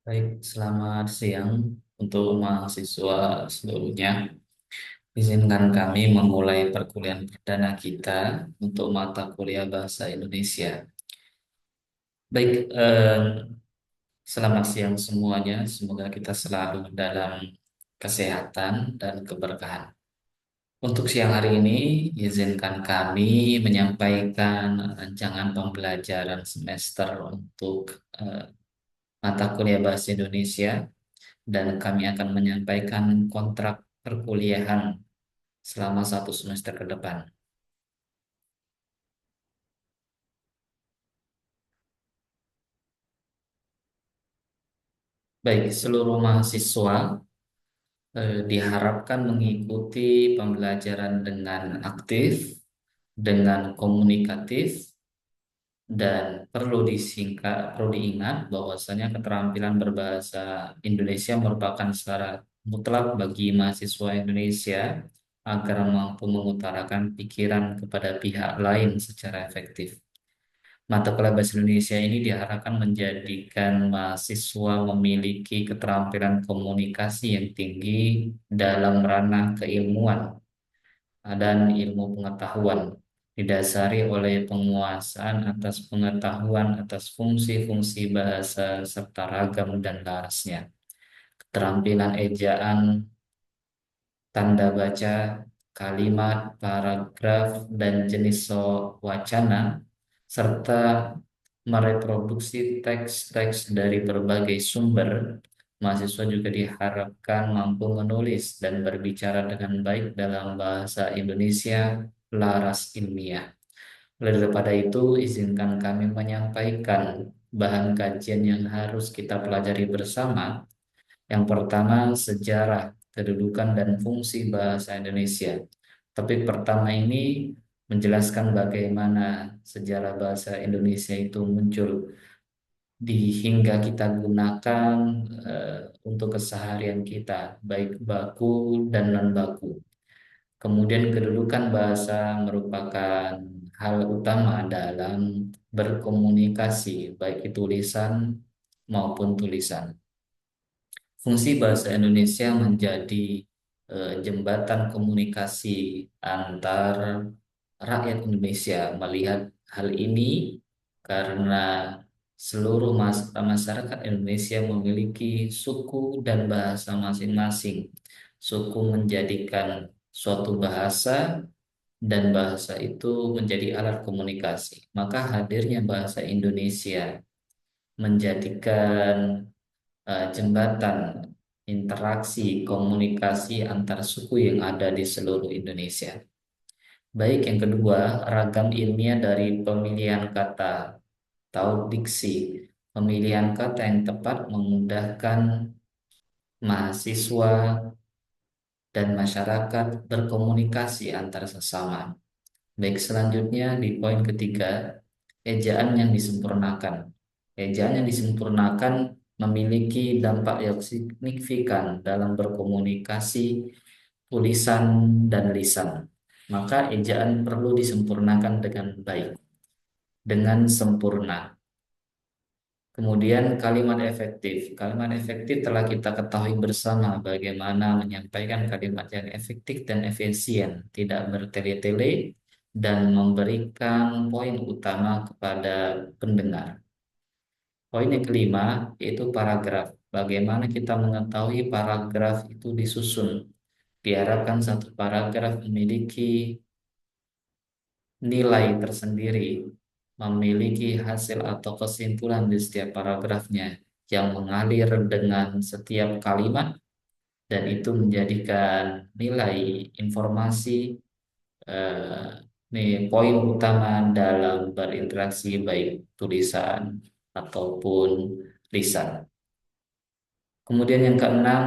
Baik, selamat siang untuk mahasiswa seluruhnya. Izinkan kami memulai perkuliahan perdana kita untuk mata kuliah Bahasa Indonesia. Baik, selamat siang semuanya. Semoga kita selalu dalam kesehatan dan keberkahan. Untuk siang hari ini, izinkan kami menyampaikan rancangan pembelajaran semester untuk eh, mata kuliah Bahasa Indonesia dan kami akan menyampaikan kontrak perkuliahan selama 1 semester ke depan. Baik, seluruh mahasiswa diharapkan mengikuti pembelajaran dengan aktif, dengan komunikatif, dan perlu diingat bahwasanya keterampilan berbahasa Indonesia merupakan syarat mutlak bagi mahasiswa Indonesia agar mampu mengutarakan pikiran kepada pihak lain secara efektif. Mata kuliah Bahasa Indonesia ini diharapkan menjadikan mahasiswa memiliki keterampilan komunikasi yang tinggi dalam ranah keilmuan dan ilmu pengetahuan, didasari oleh penguasaan atas pengetahuan atas fungsi-fungsi bahasa serta ragam dan larasnya. Keterampilan ejaan, tanda baca, kalimat, paragraf, dan jenis wacana, serta mereproduksi teks-teks dari berbagai sumber. Mahasiswa juga diharapkan mampu menulis dan berbicara dengan baik dalam bahasa Indonesia laras ilmiah. Oleh daripada itu, izinkan kami menyampaikan bahan kajian yang harus kita pelajari bersama. Yang pertama, sejarah, kedudukan, dan fungsi bahasa Indonesia. Topik pertama ini menjelaskan bagaimana sejarah bahasa Indonesia itu muncul hingga kita gunakan eh, untuk keseharian kita, baik baku dan non-baku. Kemudian kedudukan bahasa merupakan hal utama dalam berkomunikasi, baik itu lisan maupun tulisan. Fungsi bahasa Indonesia menjadi jembatan komunikasi antar rakyat Indonesia. Melihat hal ini karena seluruh masyarakat Indonesia memiliki suku dan bahasa masing-masing. Suku menjadikan suatu bahasa dan bahasa itu menjadi alat komunikasi. Maka hadirnya bahasa Indonesia menjadikan jembatan interaksi komunikasi antar suku yang ada di seluruh Indonesia. Baik, yang kedua, ragam ilmiah dari pemilihan kata atau diksi. Pemilihan kata yang tepat memudahkan mahasiswa dan masyarakat berkomunikasi antar sesama. Baik, selanjutnya di poin ketiga, ejaan yang disempurnakan. Ejaan yang disempurnakan memiliki dampak yang signifikan dalam berkomunikasi tulisan dan lisan. Maka ejaan perlu disempurnakan dengan baik, dengan sempurna. Kemudian kalimat efektif. Kalimat efektif telah kita ketahui bersama bagaimana menyampaikan kalimat yang efektif dan efisien, tidak bertele-tele, dan memberikan poin utama kepada pendengar. Poin yang kelima yaitu paragraf. Bagaimana kita mengetahui paragraf itu disusun. Diharapkan satu paragraf memiliki nilai tersendiri, memiliki hasil atau kesimpulan di setiap paragrafnya yang mengalir dengan setiap kalimat dan itu menjadikan nilai informasi eh, nih poin utama dalam berinteraksi baik tulisan ataupun lisan. Kemudian yang keenam,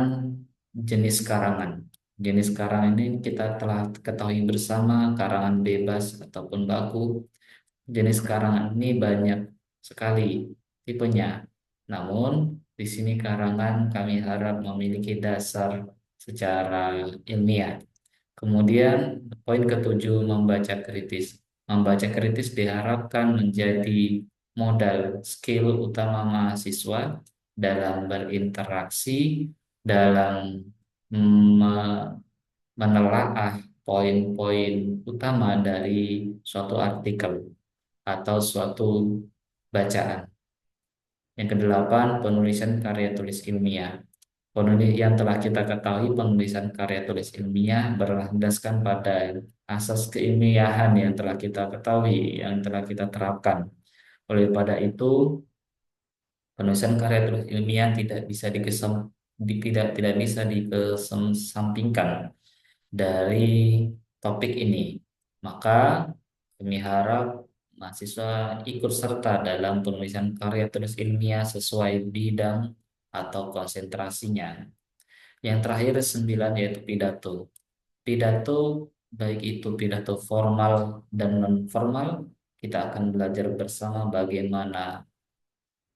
jenis karangan. Jenis karangan ini kita telah ketahui bersama, karangan bebas ataupun baku. Jenis karangan ini banyak sekali tipenya. Namun, di sini karangan kami harap memiliki dasar secara ilmiah. Kemudian, poin ketujuh, membaca kritis. Membaca kritis diharapkan menjadi modal skill utama mahasiswa dalam berinteraksi, dalam me- menelaah poin-poin utama dari suatu artikel atau suatu bacaan. Yang kedelapan, penulisan karya tulis ilmiah. Penulis yang telah kita ketahui, penulisan karya tulis ilmiah berlandaskan pada asas keilmiahan yang telah kita ketahui, yang telah kita terapkan. Oleh pada itu, penulisan karya tulis ilmiah tidak bisa dikesampingkan dari topik ini. Maka kami harap mahasiswa ikut serta dalam penulisan karya tulis ilmiah sesuai bidang atau konsentrasinya. Yang terakhir sembilan yaitu pidato. Pidato baik itu pidato formal dan non formal, kita akan belajar bersama bagaimana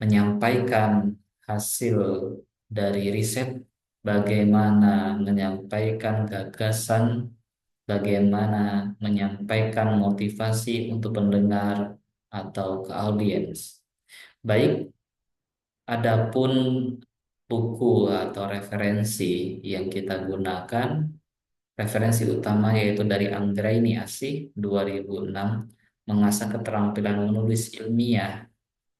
menyampaikan hasil dari riset, bagaimana menyampaikan gagasan, bagaimana menyampaikan motivasi untuk pendengar atau ke audiens. Baik, adapun buku atau referensi yang kita gunakan, referensi utama yaitu dari Anggraini Asih 2006, mengasah keterampilan menulis ilmiah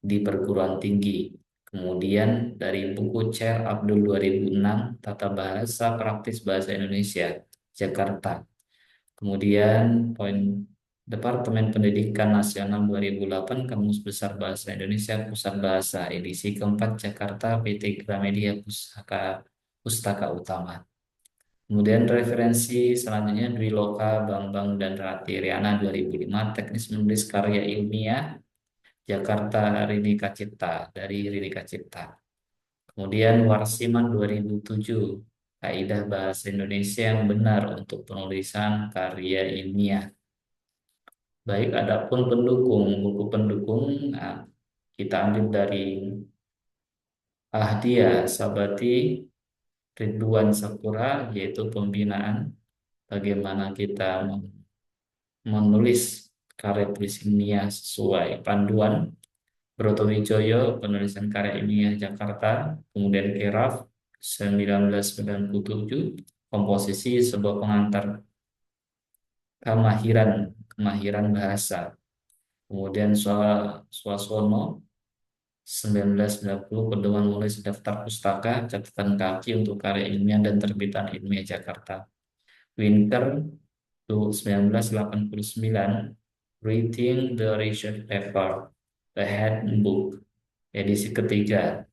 di perguruan tinggi. Kemudian dari buku Chair Abdul 2006, Tata Bahasa Praktis Bahasa Indonesia, Jakarta. Kemudian poin Departemen Pendidikan Nasional 2008, Kamus Besar Bahasa Indonesia, Pusat Bahasa, edisi keempat, Jakarta, PT Gramedia Pustaka Utama. Kemudian referensi selanjutnya Dwi Loka, Bambang, dan Rati Riana 2005, Teknis Menulis Karya Ilmiah, Jakarta, Rinika Cipta, dari Rinika Cipta. Kemudian Warsiman 2007, Kaidah Bahasa Indonesia yang benar untuk penulisan karya ilmiah. Baik, adapun pendukung, buku pendukung, nah, kita ambil dari Ahdia Sabati, Ridwan Sapura, yaitu pembinaan bagaimana kita menulis karya tulis ilmiah sesuai panduan. Broto Wijoyo, penulisan karya ilmiah Jakarta. Kemudian Keraf 1997, komposisi sebuah pengantar kemahiran kemahiran bahasa. Kemudian Swaswono 1990, pedoman menulis daftar pustaka, catatan kaki untuk karya ilmiah dan terbitan ilmiah Jakarta. Winker 1989, Reading the Research Paper, The Handbook, edisi ketiga.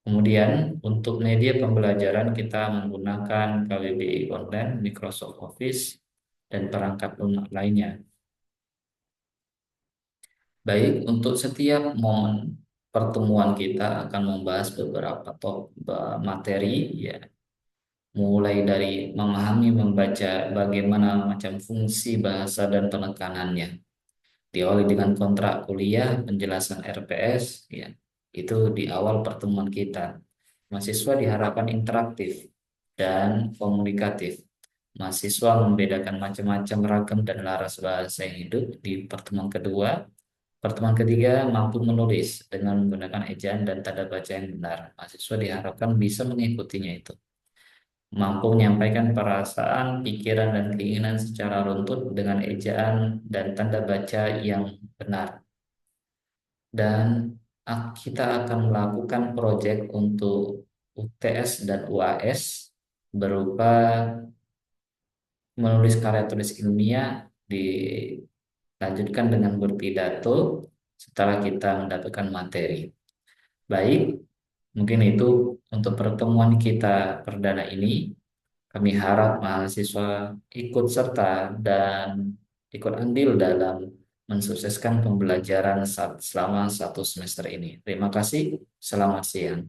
Kemudian untuk media pembelajaran kita menggunakan KBBI Online, Microsoft Office, dan perangkat lunak lainnya. Baik, untuk setiap momen pertemuan kita akan membahas beberapa materi, ya, mulai dari memahami membaca bagaimana macam fungsi bahasa dan penekanannya. Diawali dengan kontrak kuliah, penjelasan RPS, ya, itu di awal pertemuan kita. Mahasiswa diharapkan interaktif dan komunikatif. Mahasiswa membedakan macam-macam ragam dan laras bahasa yang hidup di pertemuan kedua. Pertemuan ketiga, mampu menulis dengan menggunakan ejaan dan tanda baca yang benar. Mahasiswa diharapkan bisa mengikutinya itu. Mampu menyampaikan perasaan, pikiran, dan keinginan secara runtut dengan ejaan dan tanda baca yang benar. Dan kita akan melakukan proyek untuk UTS dan UAS berupa menulis karya tulis ilmiah, dilanjutkan dengan berpidato setelah kita mendapatkan materi. Baik, mungkin itu untuk pertemuan kita perdana ini. Kami harap mahasiswa ikut serta dan ikut andil dalam mensukseskan pembelajaran selama 1 semester ini. Terima kasih, selamat siang.